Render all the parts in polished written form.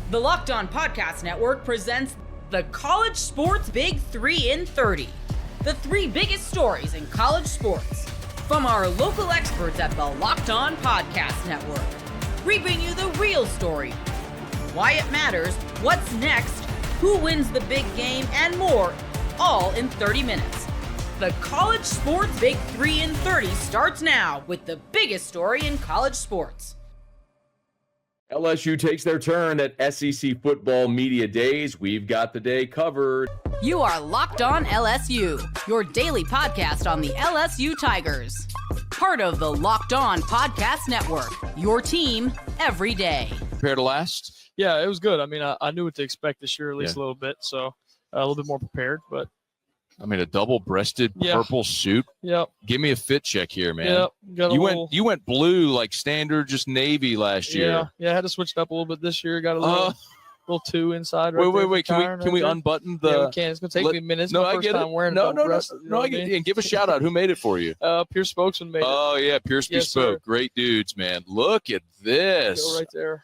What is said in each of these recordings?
The Locked On Podcast Network presents the College Sports Big 3 in 30. The 3 biggest stories in college sports. From our local experts at the Locked On Podcast Network. We bring you the real story. Why it matters, what's next, who wins the big game, and more, all in 30 minutes. The College Sports Big 3 in 30 starts now with the biggest story in college sports. LSU takes their turn at SEC Football Media Days. We've got the day covered. You are Locked On LSU, your daily podcast on the LSU Tigers. Part of the Locked On Podcast Network, your team every day. Prepared to last? Yeah, it was good. I mean, I knew what to expect this year, at least a little bit, so a little bit more prepared. But I mean, a double-breasted purple suit. Yep. Give me a fit check here, man. Yep. You went blue like standard, just navy last year. Yeah. I had to switch it up a little bit this year. Got a little two inside. Wait. Can we unbutton the? Yeah, we can. It's gonna take me minutes. No, my I first get time it. wearing No. I get And give a shout out. Who made it for you? Pierce Spokesman made it. Oh yeah, Pierce Bespoke. Great dudes, man. Look at this. Go right there.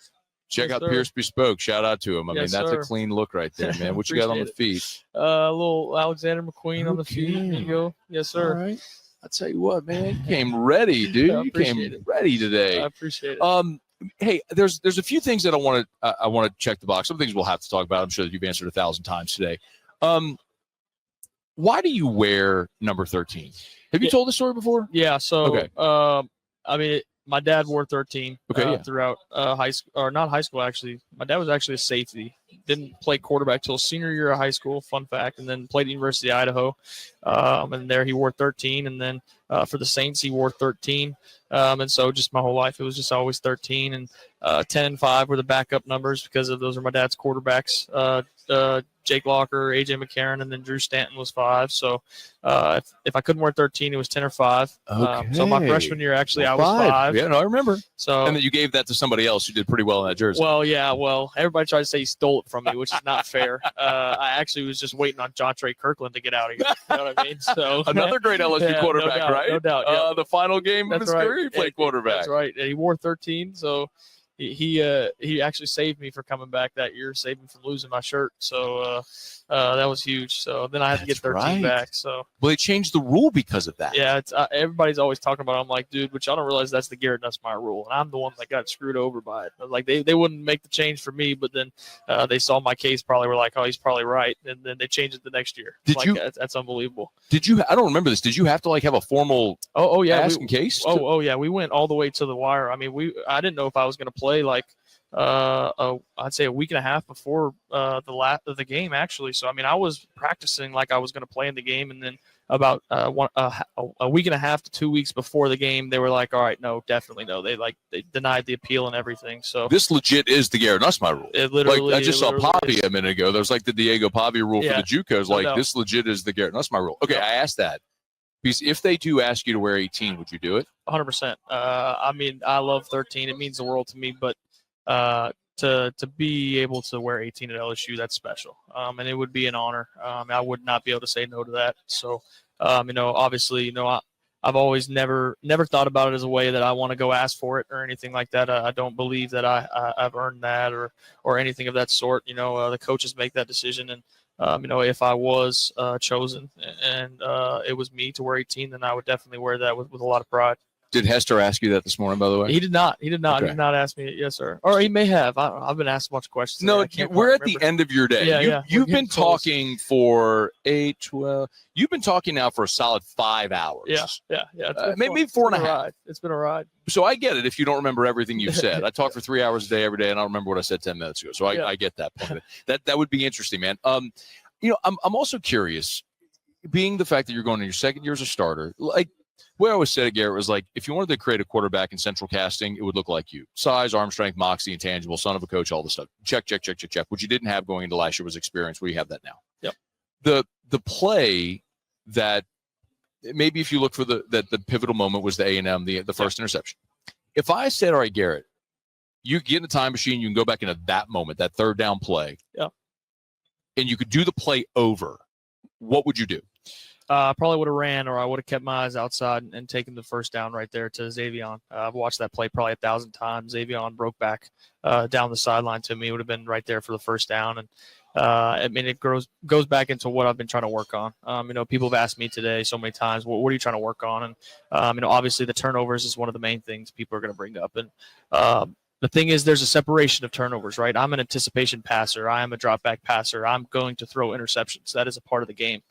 Check out Pierce Bespoke. Shout out to him. I mean, that's a clean look right there, man. What you got on the feet? A little Alexander McQueen on the feet. There you go. Yes, sir. All right. I'll tell you what, man. You came ready, dude. You came ready today. I appreciate it. Hey, there's a few things that I want to check the box. Some things we'll have to talk about. I'm sure that you've answered 1,000 times today. Why do you wear number 13? Have you told this story before? Yeah. So, okay. I mean, my dad wore 13 throughout high school, or not high school, actually. My dad was actually a safety. Didn't play quarterback till senior year of high school, fun fact, and then played at the University of Idaho. And there he wore 13, and then for the Saints he wore 13. And so just my whole life, it was just always 13. And 10 and 5 were the backup numbers because of those are my dad's quarterbacks. Jake Locker, A.J. McCarron, and then Drew Stanton was 5. So if I couldn't wear 13, it was 10 or 5. Okay. So my freshman year, actually, I was 5. Yeah, no, I remember. So, and then you gave that to somebody else who did pretty well in that jersey. Well, yeah. Well, everybody tried to say he stole it from me, which is not fair. I actually was just waiting on John Trey Kirkland to get out of here. You know what I mean? So another great LSU quarterback, no doubt, right? No doubt. Yeah. The final game of his career, he played quarterback. That's right. And he wore 13, so he actually saved me for coming back that year, saved me from losing my shirt. So that was huge. So then I had to get 13 back. So they changed the rule because of that. Yeah, it's everybody's always talking about it. I'm like, dude, but y'all don't realize that's the Garrett Nussmeier rule, and I'm the one that got screwed over by it. Like they wouldn't make the change for me, but then they saw my case, probably were like, oh, he's probably right, and then they changed it the next year. That's unbelievable. Did you? I don't remember this. Did you have to have a formal asking case? Yeah, we went all the way to the wire. I mean, I didn't know if I was going to play I'd say a week and a half before the game, actually. So I mean, I was practicing like I was going to play in the game, and then about a week and a half to 2 weeks before the game, they were like, "All right, no, definitely no." They denied the appeal and everything. So this legit is the Garrett Nussmeier rule. It literally, I just saw Pavi a minute ago. There's the Diego Pavi rule for the JUCOs. No this legit is the Garrett Nussmeier rule. Okay, I asked that because if they do ask you to wear 18, would you do it? 100%. I mean, I love 13. It means the world to me, but to be able to wear 18 at LSU, that's special. And it would be an honor. I would not be able to say no to that. So, obviously, I've always never thought about it as a way that I want to go ask for it or anything like that. I don't believe that I've earned that or anything of that sort. The coaches make that decision. And, if I was chosen and it was me to wear 18, then I would definitely wear that with a lot of pride. Did Hester ask you that this morning, by the way? He did not. Okay. He did not ask me. Yes, sir. Or he may have. I've been asked a bunch of questions. No, we're at the end of your day. You've been talking for 8, 12. You've been talking now for a solid 5 hours. Yeah. Maybe 4.5. It's been a ride. So I get it if you don't remember everything you've said. I talk for 3 hours a day every day, and I don't remember what I said 10 minutes ago. So I get that point. That would be interesting, man. I'm also curious, being the fact that you're going in your second year as a starter, what I always said, Garrett, was if you wanted to create a quarterback in central casting, it would look like you. Size, arm strength, moxie, intangible, son of a coach, all this stuff. Check. What you didn't have going into last year was experience. Well, you have that now. Yep. The play that maybe if you look for the pivotal moment was the A&M, the first interception. If I said, all right, Garrett, you get in a time machine, you can go back into that moment, that third down play, and you could do the play over, what would you do? I probably would have ran, or I would have kept my eyes outside and taken the first down right there to Xavion. I've watched that play probably 1,000 times. Xavion broke back down the sideline to me. It would have been right there for the first down. And I mean, it goes back into what I've been trying to work on. People have asked me today so many times, what are you trying to work on? And, obviously the turnovers is one of the main things people are going to bring up. And the thing is, there's a separation of turnovers, right? I'm an anticipation passer. I am a drop back passer. I'm going to throw interceptions. That is a part of the game.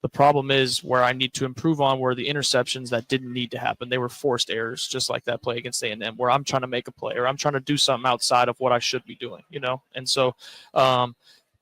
The problem is where I need to improve on were the interceptions that didn't need to happen. They were forced errors, just like that play against A&M, where I'm trying to make a play or I'm trying to do something outside of what I should be doing, And so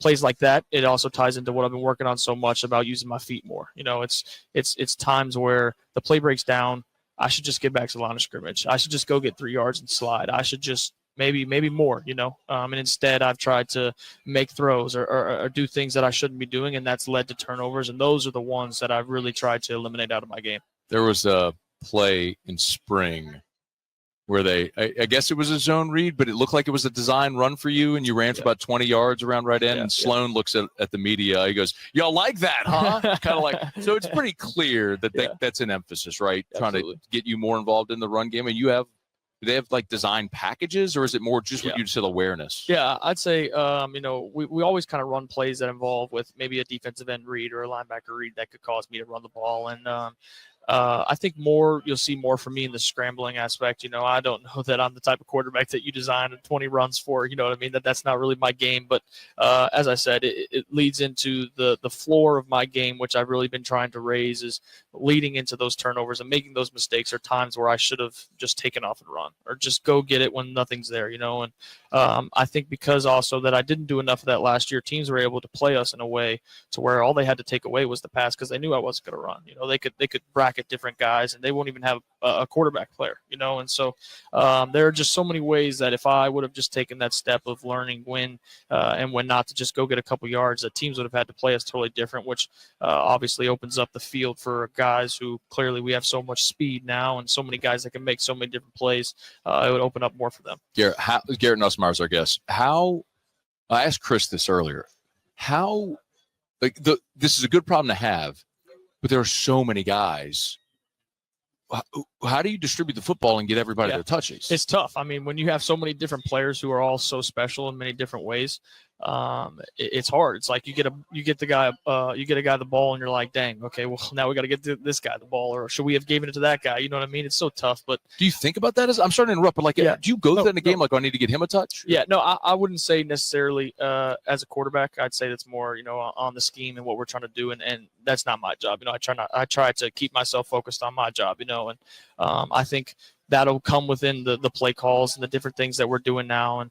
plays like that, it also ties into what I've been working on so much about using my feet more. It's times where the play breaks down. I should just get back to the line of scrimmage. I should just go get 3 yards and slide. I should just maybe more, and instead I've tried to make throws or do things that I shouldn't be doing, and that's led to turnovers, and those are the ones that I've really tried to eliminate out of my game. There was a play in spring where I guess it was a zone read, but it looked like it was a design run for you, and you ran for about 20 yards around right end, and Sloan looks at the media. He goes, y'all like that, huh? Kind of like, so it's pretty clear that that's an emphasis, right? Absolutely. Trying to get you more involved in the run game. And do they have like design packages, or is it more just what you said, awareness? Yeah, I'd say, we always kind of run plays that involve with maybe a defensive end read or a linebacker read that could cause me to run the ball. And I think you'll see more from me in the scrambling aspect. I don't know that I'm the type of quarterback that you design 20 runs for, you know what I mean? That's not really my game. But as I said, it leads into the floor of my game, which I've really been trying to raise, is leading into those turnovers and making those mistakes are times where I should have just taken off and run or just go get it when nothing's there, And I think because also that I didn't do enough of that last year, teams were able to play us in a way to where all they had to take away was the pass because they knew I wasn't going to run. They could bracket different guys and they won't even have a quarterback player, And so there are just so many ways that if I would have just taken that step of learning when and when not to just go get a couple yards, that teams would have had to play us totally different, which obviously opens up the field for guys who clearly we have so much speed now and so many guys that can make so many different plays. It would open up more for them. Garrett Nussmeier is our guest. I asked Chris this earlier. This is a good problem to have, but there are so many guys. How do you distribute the football and get everybody their touches? It's tough. I mean, when you have so many different players who are all so special in many different ways, it's hard. It's like you get a guy the ball and you're like, dang, okay, well now we got to get this guy the ball, or should we have given it to that guy? You know what I mean? It's so tough. But do you think about that? I'm starting to interrupt, but do you go through that in a game? Like, I need to get him a touch? Yeah, no, I wouldn't say necessarily as a quarterback. I'd say that's more, on the scheme and what we're trying to do, and that's not my job. I try to keep myself focused on my job, and I think that'll come within the play calls and the different things that we're doing now. And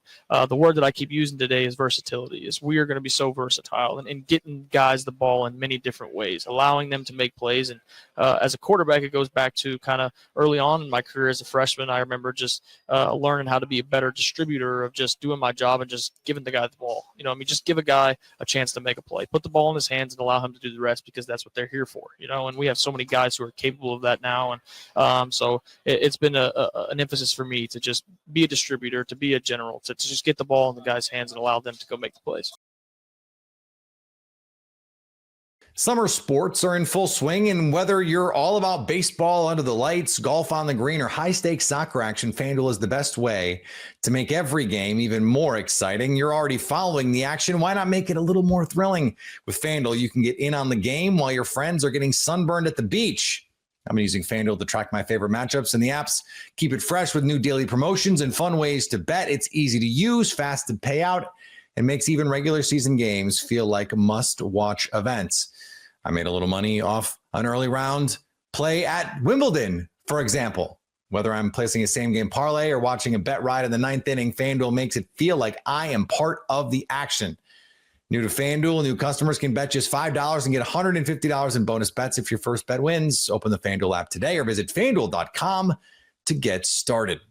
the word that I keep using today is versatility. Is we are going to be so versatile and getting guys the ball in many different ways, allowing them to make plays. And as a quarterback, it goes back to kind of early on in my career as a freshman. I remember just learning how to be a better distributor of just doing my job and just giving the guy the ball. Just give a guy a chance to make a play, put the ball in his hands and allow him to do the rest, because that's what they're here for. And we have so many guys who are capable of that now. And so it's been an emphasis for me to just be a distributor, to be a general, to just get the ball in the guys' hands and allow them to go make the plays. Summer sports are in full swing, and whether you're all about baseball under the lights, golf on the green, or high-stakes soccer action, FanDuel is the best way to make every game even more exciting. You're already following the action. Why not make it a little more thrilling? With FanDuel, you can get in on the game while your friends are getting sunburned at the beach. I'm using FanDuel to track my favorite matchups, and the apps keep it fresh with new daily promotions and fun ways to bet. It's easy to use, fast to pay out, and makes even regular season games feel like must-watch events. I made a little money off an early round play at Wimbledon, for example. Whether I'm placing a same-game parlay or watching a bet ride in the ninth inning, FanDuel makes it feel like I am part of the action. New to FanDuel, new customers can bet just $5 and get $150 in bonus bets if your first bet wins. Open the FanDuel app today or visit FanDuel.com to get started.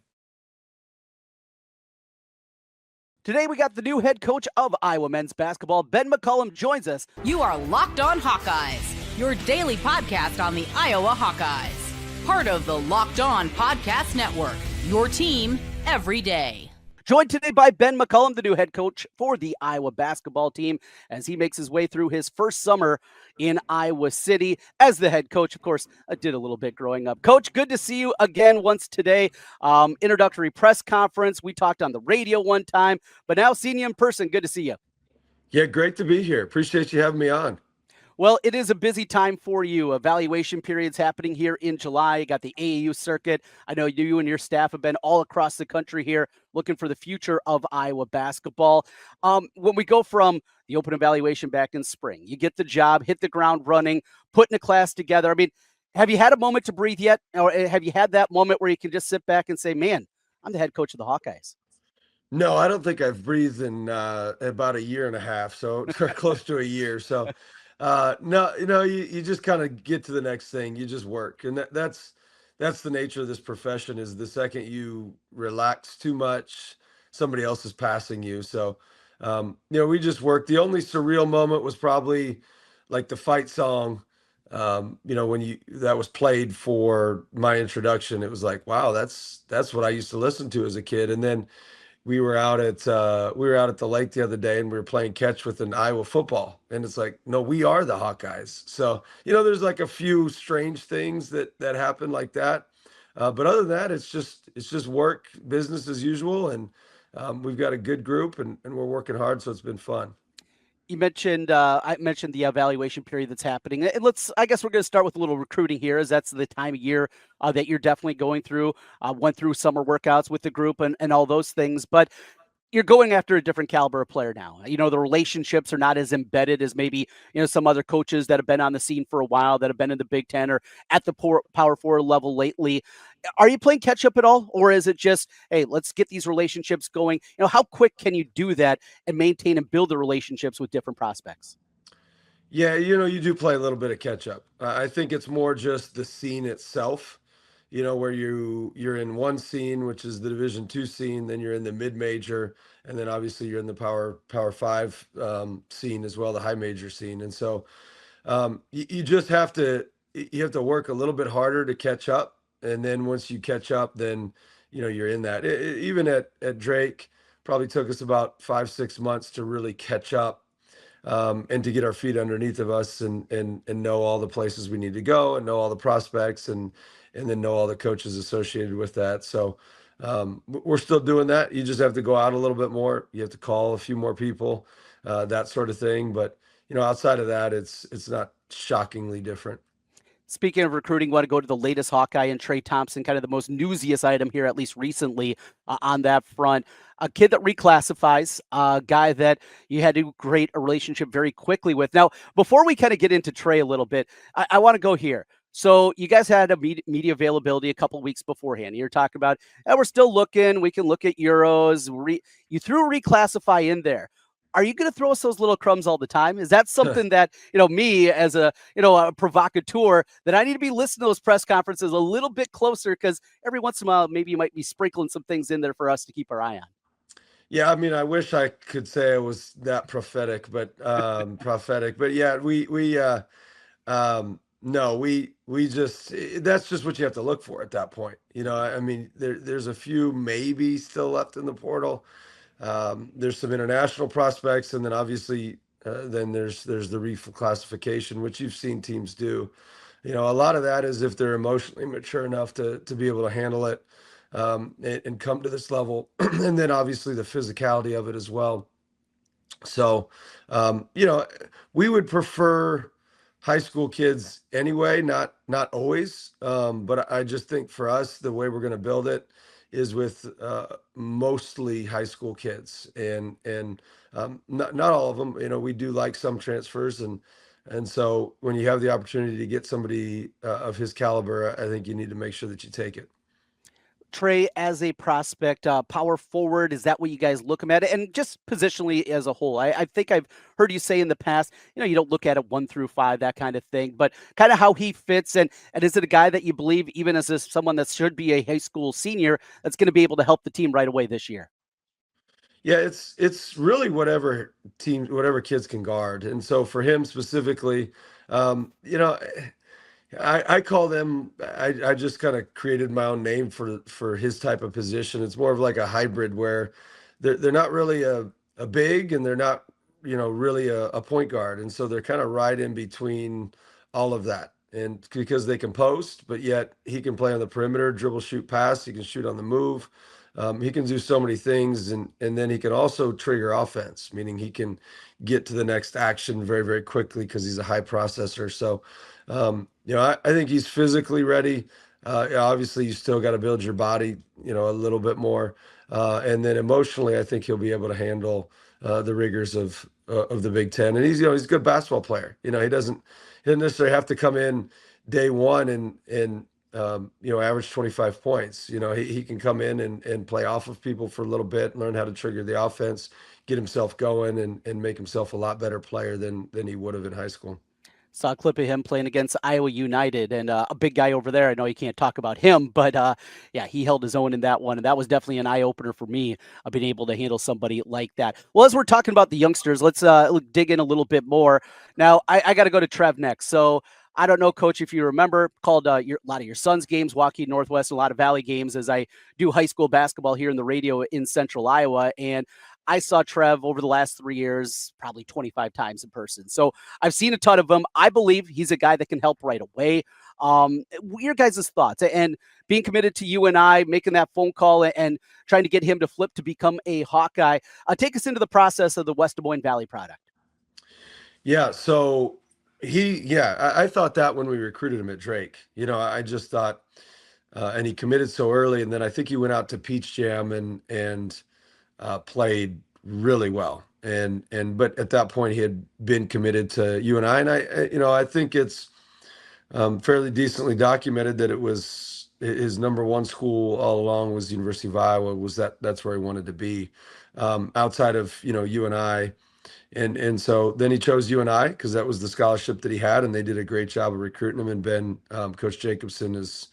Today, we got the new head coach of Iowa men's basketball, Ben McCollum, joins us. You are Locked On Hawkeyes, your daily podcast on the Iowa Hawkeyes. Part of the Locked On Podcast Network, your team every day. Joined today by Ben McCollum, the new head coach for the Iowa basketball team, as he makes his way through his first summer in Iowa City as the head coach. Of course, I did a little bit growing up. Coach, good to see you again once today. Introductory press conference. We talked on the radio one time, but now seeing you in person, good to see you. Yeah, great to be here. Appreciate you having me on. Well, it is a busy time for you. Evaluation period's happening here in July. You got the AAU circuit. I know you and your staff have been all across the country here looking for the future of Iowa basketball. When we go from the open evaluation back in spring, you get the job, hit the ground running, putting a class together. I mean, have you had a moment to breathe yet? Or have you had that moment where you can just sit back and say, man, I'm the head coach of the Hawkeyes? No, I don't think I've breathed in about a year and a half, so close to a year. So no, you just kind of get to the next thing. You just work. And that's the nature of this profession, is the second you relax too much, somebody else is passing you. So, we just work. The only surreal moment was probably like the fight song, when that was played for my introduction. It was like, wow, that's what I used to listen to as a kid. And then we were out at the lake the other day, and we were playing catch with an Iowa football, and it's like, no, we are the Hawkeyes. So there's like a few strange things that happen like that, but other than that, it's just work, business as usual, and we've got a good group, and we're working hard, so it's been fun. You mentioned, I mentioned the evaluation period that's happening. And I guess we're going to start with a little recruiting here, as that's the time of year that you're definitely going through, went through summer workouts with the group and all those things. But you're going after a different caliber of player now. The relationships are not as embedded as maybe, some other coaches that have been on the scene for a while, that have been in the Big Ten or at the power forward level lately. Are you playing catch up at all? Or is it just, hey, let's get these relationships going? How quick can you do that and maintain and build the relationships with different prospects? Yeah, you do play a little bit of catch up. I think it's more just the scene itself. Where you're in one scene, which is the Division II scene, then you're in the mid-major, and then obviously you're in the Power 5 scene as well, the high major scene. And so you just have to work a little bit harder to catch up. And then once you catch up, then you're in that. Even at Drake, probably took us about 5-6 months to really catch up, and to get our feet underneath of us and know all the places we need to go, and know all the prospects, and then know all the coaches associated with that. So we're still doing that. You just have to go out a little bit more. You have to call a few more people, that sort of thing. But, outside of that, it's not shockingly different. Speaking of recruiting, want to go to the latest Hawkeye and Trey Thompson, kind of the most newsiest item here, at least recently, on that front. A kid that reclassifies, a guy that you had to create a relationship very quickly with. Now, before we kind of get into Trey a little bit, I want to go here. So you guys had a media availability a couple weeks beforehand. You're talking about, we're still looking. We can look at Euros. You threw reclassify in there. Are you going to throw us those little crumbs all the time? Is that something that, me as a provocateur, that I need to be listening to those press conferences a little bit closer? Because every once in a while, maybe you might be sprinkling some things in there for us to keep our eye on. Yeah, I mean, I wish I could say it was that prophetic, but yeah, no, we just, that's just what you have to look for at that point. I mean, there's a few maybe still left in the portal. There's some international prospects, and then obviously then there's the reclassification, which you've seen teams do. A lot of that is if they're emotionally mature enough to be able to handle it, and come to this level, and then obviously the physicality of it as well. So, we would prefer high school kids anyway, not always. But I just think for us, the way we're going to build it is with mostly high school kids, and not all of them. We do like some transfers, and so when you have the opportunity to get somebody of his caliber, I think you need to make sure that you take it. Trey, as a prospect, power forward, is that what you guys look at? And just positionally as a whole, I think I've heard you say in the past, you don't look at it 1 through 5, that kind of thing, but kind of how he fits. And is it a guy that you believe, even as someone that should be a high school senior, that's going to be able to help the team right away this year? Yeah, it's really whatever kids can guard. And so for him specifically, I call them, I just kind of created my own name for his type of position. It's more of like a hybrid where they're not really a big, and they're not, really a point guard. And so they're kind of right in between all of that. And because they can post, but yet he can play on the perimeter, dribble, shoot, pass. He can shoot on the move. He can do so many things. And then he can also trigger offense, meaning he can get to the next action very, very quickly because he's a high processor. So, I think he's physically ready. Obviously, you still got to build your body, a little bit more. And then emotionally, I think he'll be able to handle the rigors of the Big Ten. And he's a good basketball player. He doesn't necessarily have to come in day one and average 25 points. He can come in and play off of people for a little bit, learn how to trigger the offense, get himself going, and make himself a lot better player than he would have in high school. Saw a clip of him playing against Iowa United, and a big guy over there. I know you can't talk about him, but yeah, he held his own in that one, and that was definitely an eye-opener for me of being able to handle somebody like that. Well, as we're talking about the youngsters, let's dig in a little bit more. Now, I got to go to Trev next. So I don't know, Coach, if you remember, called a lot of your son's games, Waukee Northwest, a lot of Valley games, as I do high school basketball here in the radio in Central Iowa, and I saw Trev over the last 3 years, probably 25 times in person. So I've seen a ton of him. I believe he's a guy that can help right away. Your guys' thoughts and being committed to UNI, making that phone call and trying to get him to flip to become a Hawkeye. Take us into the process of the West Des Moines Valley product. Yeah. So I thought that when we recruited him at Drake, I just thought, and he committed so early. And then I think he went out to Peach Jam and played really well. But at that point he had been committed to UNI. And I think it's fairly decently documented that it was his number one school all along was the University of Iowa. That's where he wanted to be, outside of, UNI. And so then he chose UNI because that was the scholarship that he had, and they did a great job of recruiting him. And Ben, Coach Jacobson is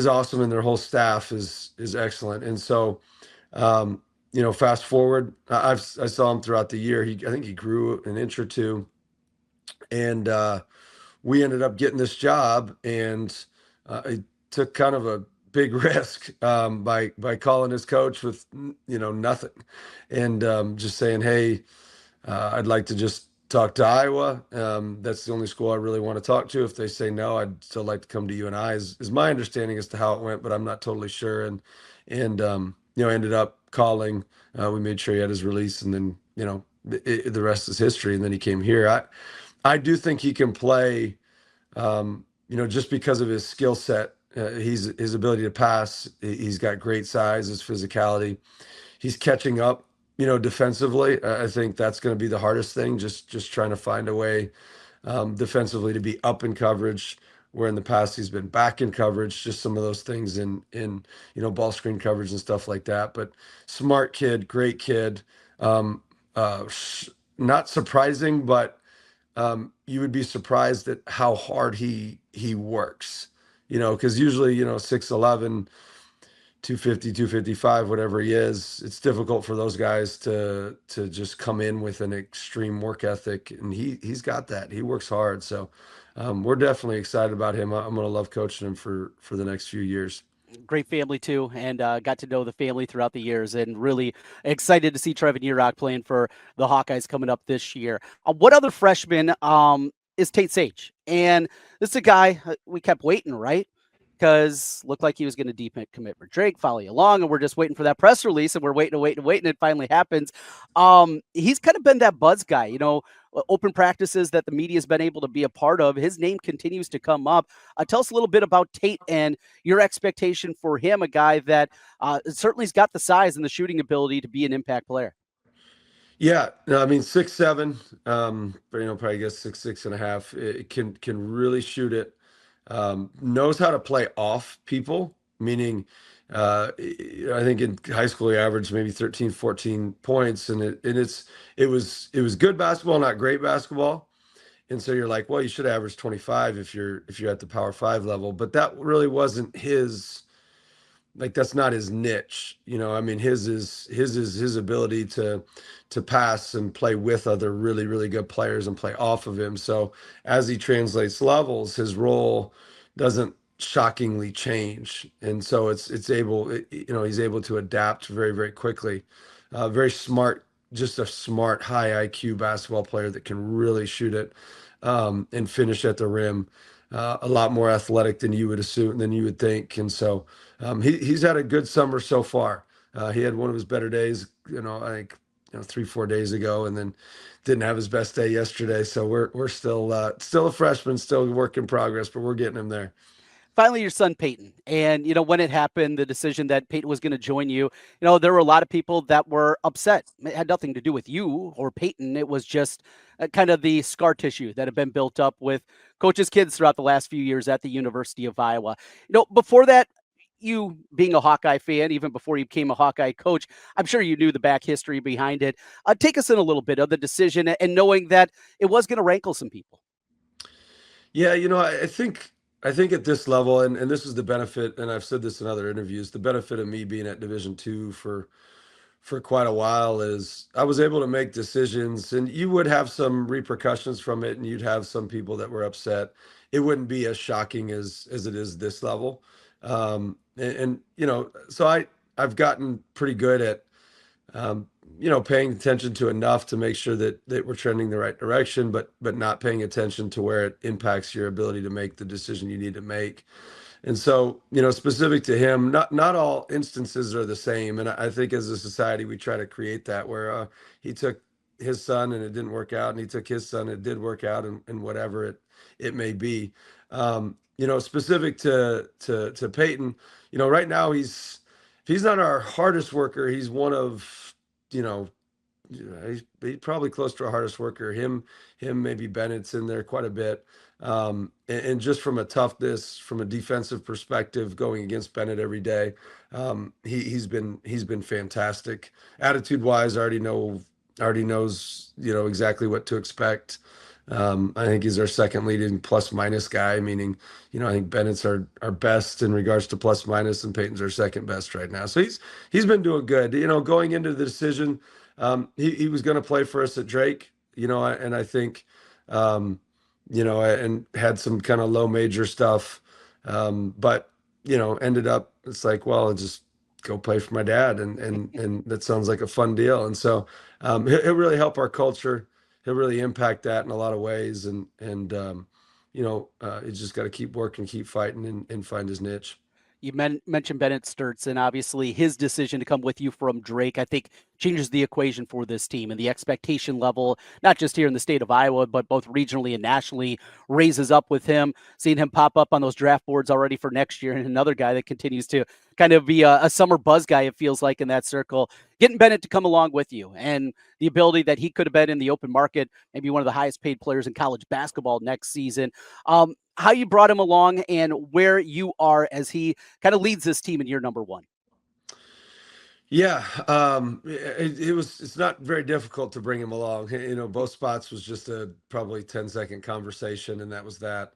awesome, and their whole staff is excellent. And so, fast forward, I saw him throughout the year. I think he grew an inch or two, and we ended up getting this job, and I took kind of a big risk by calling his coach with nothing, and just saying, hey, I'd like to just talk to Iowa. That's the only school I really want to talk to. If they say no, I'd still like to come to UNI. Is my understanding as to how it went, but I'm not totally sure. And ended up calling. We made sure he had his release, and then the rest is history. And then he came here. I do think he can play. Just because of his skill set, his ability to pass. He's got great size, his physicality. He's catching up. Defensively, I think that's going to be the hardest thing. Just trying to find a way defensively to be up in coverage, where in the past he's been back in coverage. Just some of those things in ball screen coverage and stuff like that. But smart kid, great kid. Not surprising, but you would be surprised at how hard he works. Because usually 6'11". 250, 255, whatever he is, it's difficult for those guys to just come in with an extreme work ethic, and he's got that. He works hard, so we're definitely excited about him. I'm going to love coaching him for the next few years. Great family too, and got to know the family throughout the years, and really excited to see Trevin Yerock playing for the Hawkeyes coming up this year. What other freshman is Tate Sage? And this is a guy we kept waiting, right? Because looked like he was going to deep commit for Drake, follow you along, and we're just waiting for that press release, and we're waiting, and it finally happens. He's kind of been that buzz guy, open practices that the media has been able to be a part of. His name continues to come up. Tell us a little bit about Tate and your expectation for him, a guy that certainly has got the size and the shooting ability to be an impact player. Yeah, no, I mean 6'7", but probably guess 6'6.5". It can really shoot it. Knows how to play off people, meaning I think in high school he averaged maybe 13, 14 points, and it was good basketball, not great basketball. And so you're like, well, you should average 25 if you're at the Power 5 level, but that really wasn't his. That's not his niche, I mean, his is his ability to pass and play with other really, really good players and play off of him. So as he translates levels, his role doesn't shockingly change. And so he's able to adapt very, very quickly. very smart, just a smart, high IQ basketball player that can really shoot it and finish at the rim. A lot more athletic than you would assume, than you would think. And so he's had a good summer so far. He had one of his better days, I think, 3-4 days ago, and then didn't have his best day yesterday. So we're still a freshman, still a work in progress, but we're getting him there. Finally, your son, Peyton. And, when it happened, the decision that Peyton was going to join you, there were a lot of people that were upset. It had nothing to do with you or Peyton. It was just kind of the scar tissue that had been built up with coaches' kids throughout the last few years at the University of Iowa. Before that, you being a Hawkeye fan, even before you became a Hawkeye coach, I'm sure you knew the back history behind it. Take us in a little bit of the decision and knowing that it was going to rankle some people. Yeah, I think at this level, and this is the benefit, and I've said this in other interviews, the benefit of me being at Division II for quite a while is I was able to make decisions, and you would have some repercussions from it, and you'd have some people that were upset. It wouldn't be as shocking as it is this level. So I've gotten pretty good at, paying attention to enough to make sure that we're trending the right direction, but not paying attention to where it impacts your ability to make the decision you need to make. And so, specific to him, not all instances are the same. And I think as a society, we try to create that where he took his son and it didn't work out, and he took his son, and it did work out, and whatever it may be. Specific to Peyton, right now if he's not our hardest worker, he's one of, he's probably close to our hardest worker. Him, maybe Bennett's in there quite a bit. And just from a toughness, from a defensive perspective, going against Bennett every day, he's been fantastic. Attitude wise, already knows, exactly what to expect. I think he's our second leading plus minus guy, meaning, I think Bennett's our best in regards to plus minus, and Peyton's our second best right now. So he's been doing good. Going into the decision, he was going to play for us at Drake, and I think, and had some kind of low major stuff, but ended up, it's like, well, I'll just go play for my dad, and that sounds like a fun deal. And so he'll really help our culture. He'll really impact that in a lot of ways. And he's just got to keep working, keep fighting, and find his niche. You mentioned Bennett Sturtz, and obviously his decision to come with you from Drake, I think, changes the equation for this team, and the expectation level, not just here in the state of Iowa, but both regionally and nationally, raises up with him. Seeing him pop up on those draft boards already for next year, and another guy that continues to kind of be a summer buzz guy, it feels like, in that circle. Getting Bennett to come along with you, and the ability that he could have been in the open market, maybe one of the highest paid players in college basketball next season. How you brought him along and where you are as he kind of leads this team in year number one. Yeah, it's not very difficult to bring him along. Both spots was just a probably 10-second conversation, and that was that.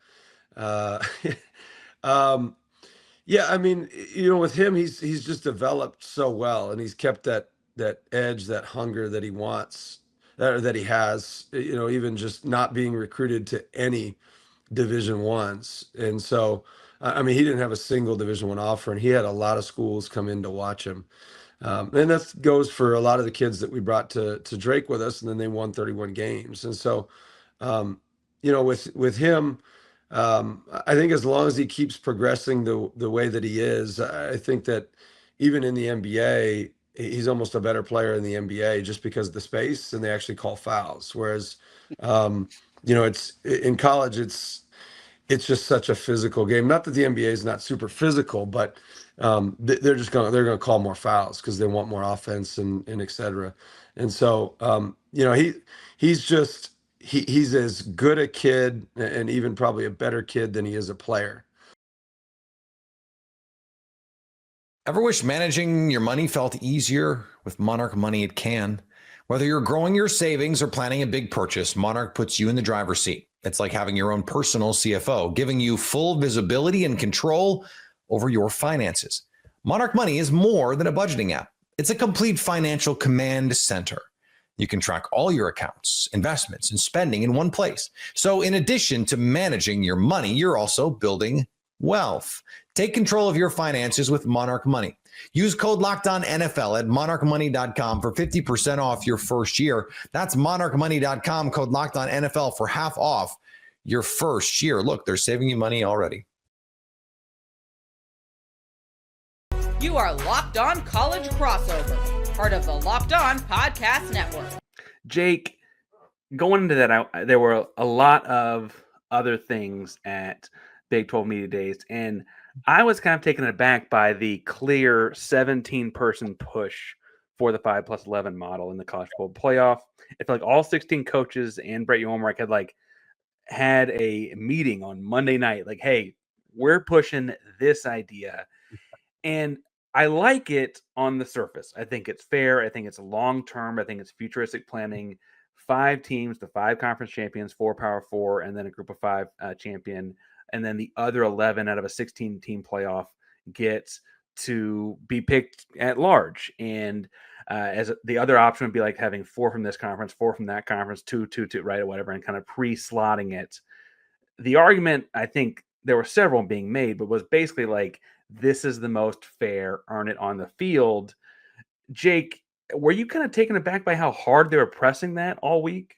Yeah, I mean, with him, he's just developed so well, and he's kept that edge, that hunger that he wants, that he has. Even just not being recruited to any Division Ones, and so I mean, he didn't have a single Division One offer, and he had a lot of schools come in to watch him. And that goes for a lot of the kids that we brought to Drake with us, and then they won 31 games. And so, with him, I think as long as he keeps progressing the way that he is, I think that even in the NBA, he's almost a better player in the NBA just because of the space, and they actually call fouls. Whereas, it's in college, it's just such a physical game. Not that the NBA is not super physical, but they're gonna call more fouls because they want more offense and et cetera. And so he's as good a kid, and even probably a better kid than he is a player. Ever wish managing your money felt easier? With Monarch Money, it can. Whether you're growing your savings or planning a big purchase, Monarch puts you in the driver's seat. It's like having your own personal CFO, giving you full visibility and control over your finances. Monarch Money is more than a budgeting app. It's a complete financial command center. You can track all your accounts, investments, and spending in one place. So in addition to managing your money, you're also building wealth. Take control of your finances with Monarch Money. Use code LOCKEDONNFL at monarchmoney.com for 50% off your first year. That's monarchmoney.com, code LOCKEDONNFL for half off your first year. Look, they're saving you money already. You are Locked On College Crossover, part of the Locked On Podcast Network. Jake, going into that, there were a lot of other things at Big 12 Media Days, and I was kind of taken aback by the clear 17-person push for the 5+11 model in the college football playoff. I feel like all 16 coaches and Brett Yormark had a meeting on Monday night, like, hey, we're pushing this idea. And I like it on the surface. I think it's fair. I think it's long-term. I think it's futuristic planning. 5 teams, the 5 conference champions, 4 Power 4, and then a group of 5 champion. And then the other 11 out of a 16-team playoff get to be picked at large. And as the other option would be like having 4 from this conference, 4 from that conference, 2, right, or whatever, and kind of pre-slotting it. The argument, I think there were several being made, but was basically like, this is the most fair, earn it on the field. Jake, were you kind of taken aback by how hard they were pressing that all week?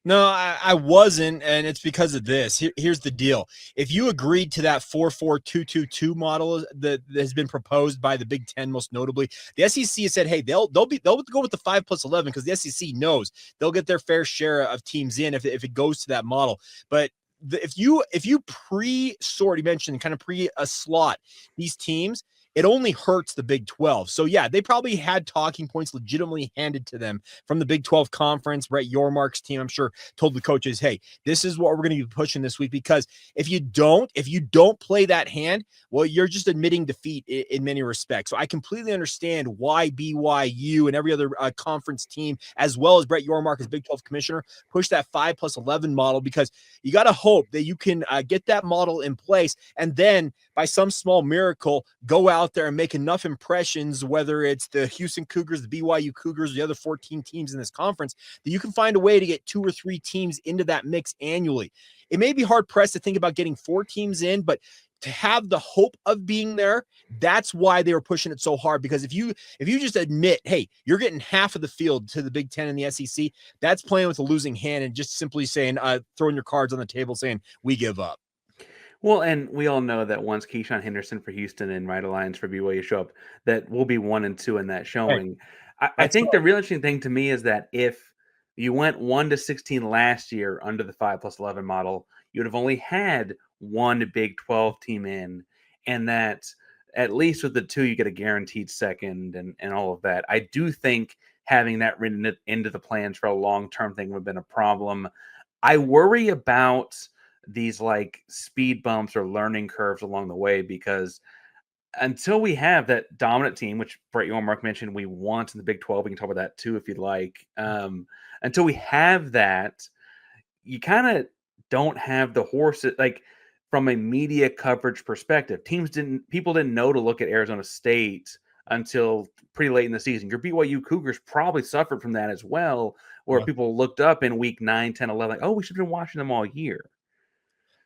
No, I wasn't, and it's because of this. Here's the deal. If you agreed to that 4-4-2-2-2 model that has been proposed by the Big Ten, most notably, the SEC said, hey, they'll go with the 5+11 because the SEC knows they'll get their fair share of teams in if it goes to that model. But if you pre-sort, you mentioned kind of pre-slot these teams, it only hurts the Big 12. So, yeah, they probably had talking points legitimately handed to them from the Big 12 conference. Brett Yormark's team, I'm sure, told the coaches, hey, this is what we're going to be pushing this week, because if you don't play that hand, well, you're just admitting defeat in many respects. So I completely understand why BYU and every other conference team, as well as Brett Yormark as Big 12 commissioner, push that 5+11 model, because you got to hope that you can get that model in place and then by some small miracle go out there and make enough impressions, whether it's the Houston Cougars, the BYU Cougars, the other 14 teams in this conference, that you can find a way to get 2 or 3 teams into that mix annually. It may be hard pressed to think about getting 4 teams in, but to have the hope of being there, that's why they were pushing it so hard. Because if you just admit, hey, you're getting half of the field to the Big Ten and the SEC, that's playing with a losing hand and just simply saying, throwing your cards on the table saying, we give up. Well, and we all know that once Keyshawn Henderson for Houston and Wright Alliance for BYU show up, that we'll be 1 and 2 in that showing. Right. I think the real interesting thing to me is that if you went 1-16 last year under the 5+11 model, you would have only had 1 Big 12 team in, and that at least with the 2, you get a guaranteed second and all of that. I do think having that written into the plans for a long-term thing would have been a problem. I worry about these like speed bumps or learning curves along the way, because until we have that dominant team, which Brett Yormark mentioned we want in the Big 12, we can talk about that too if you'd like. Until we have that, you kind of don't have the horses, like from a media coverage perspective. People didn't know to look at Arizona State until pretty late in the season. Your BYU Cougars probably suffered from that as well, where people looked up in week 9, 10, 11, like, oh, we should have been watching them all year.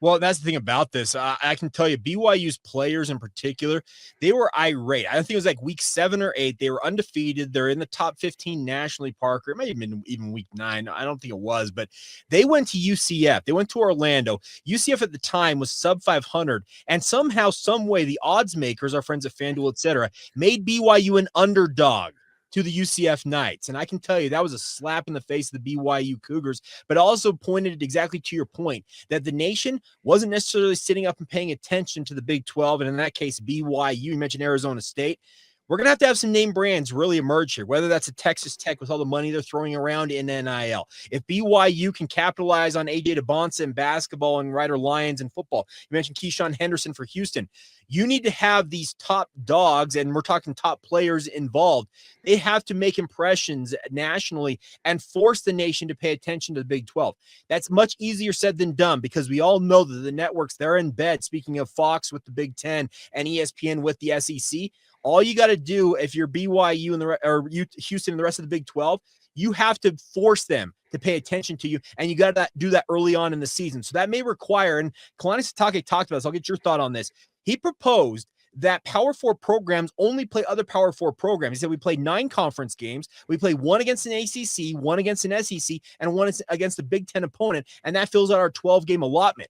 Well, that's the thing about this. I can tell you, BYU's players in particular, they were irate. I think it was like week 7 or 8. They were undefeated. They're in the top 15 nationally, Parker. It might have been even week 9. I don't think it was, but they went to UCF. They went to Orlando. UCF at the time was sub 500, and somehow, some way, the odds makers, our friends at FanDuel, etc., made BYU an underdog to the UCF Knights. And I can tell you that was a slap in the face of the BYU Cougars, but also pointed exactly to your point that the nation wasn't necessarily sitting up and paying attention to the Big 12. And in that case, BYU, you mentioned Arizona State. We're going to have some name brands really emerge here, whether that's a Texas Tech with all the money they're throwing around in NIL. If BYU can capitalize on AJ DeBonsa in basketball and Ryder Lions in football, you mentioned Keyshawn Henderson for Houston. You need to have these top dogs, and we're talking top players involved. They have to make impressions nationally and force the nation to pay attention to the Big 12. That's much easier said than done, because we all know that the networks, they're in bed. Speaking of Fox with the Big 10 and ESPN with the SEC, all you got to do if you're BYU or Houston and the rest of the Big 12, you have to force them to pay attention to you, and you got to do that early on in the season. So that may require, and Kalani Sitake talked about this, I'll get your thought on this. He proposed that Power 4 programs only play other Power 4 programs. He said we play 9 conference games. We play 1 against an ACC, 1 against an SEC, and 1 against a Big Ten opponent, and that fills out our 12-game allotment.